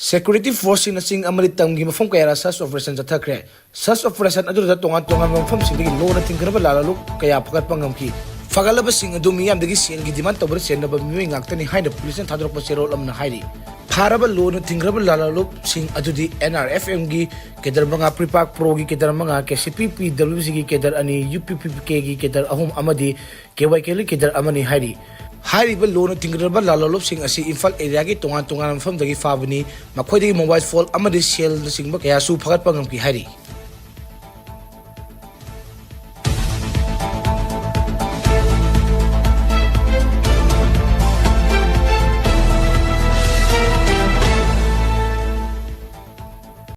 Security force in a sing Ameritam Gimafum Kaya such operations attack. Such operation other Tonga from Sing low nothing look Kaya Pakat Pangamki. Fagalaba sing a dumiam the Gisi and Gidiman over send of viewing acting behind the police and Tadro Pasero Lamna Heidi. Parable low nothing lala look sing adudi NRFMG Kedarmanga Pripak Progi Kedarmanga KCPP WCG Kedar Ani UPPK Kedar Ahum Amadi KYK Kedar Amani Heidi. High-level loan tinkerable lalolop sing asi Imphal area gi tongan from the Fabini, Makwadi mobile phone amadi shell the sing kaya su pagat pangamki hari.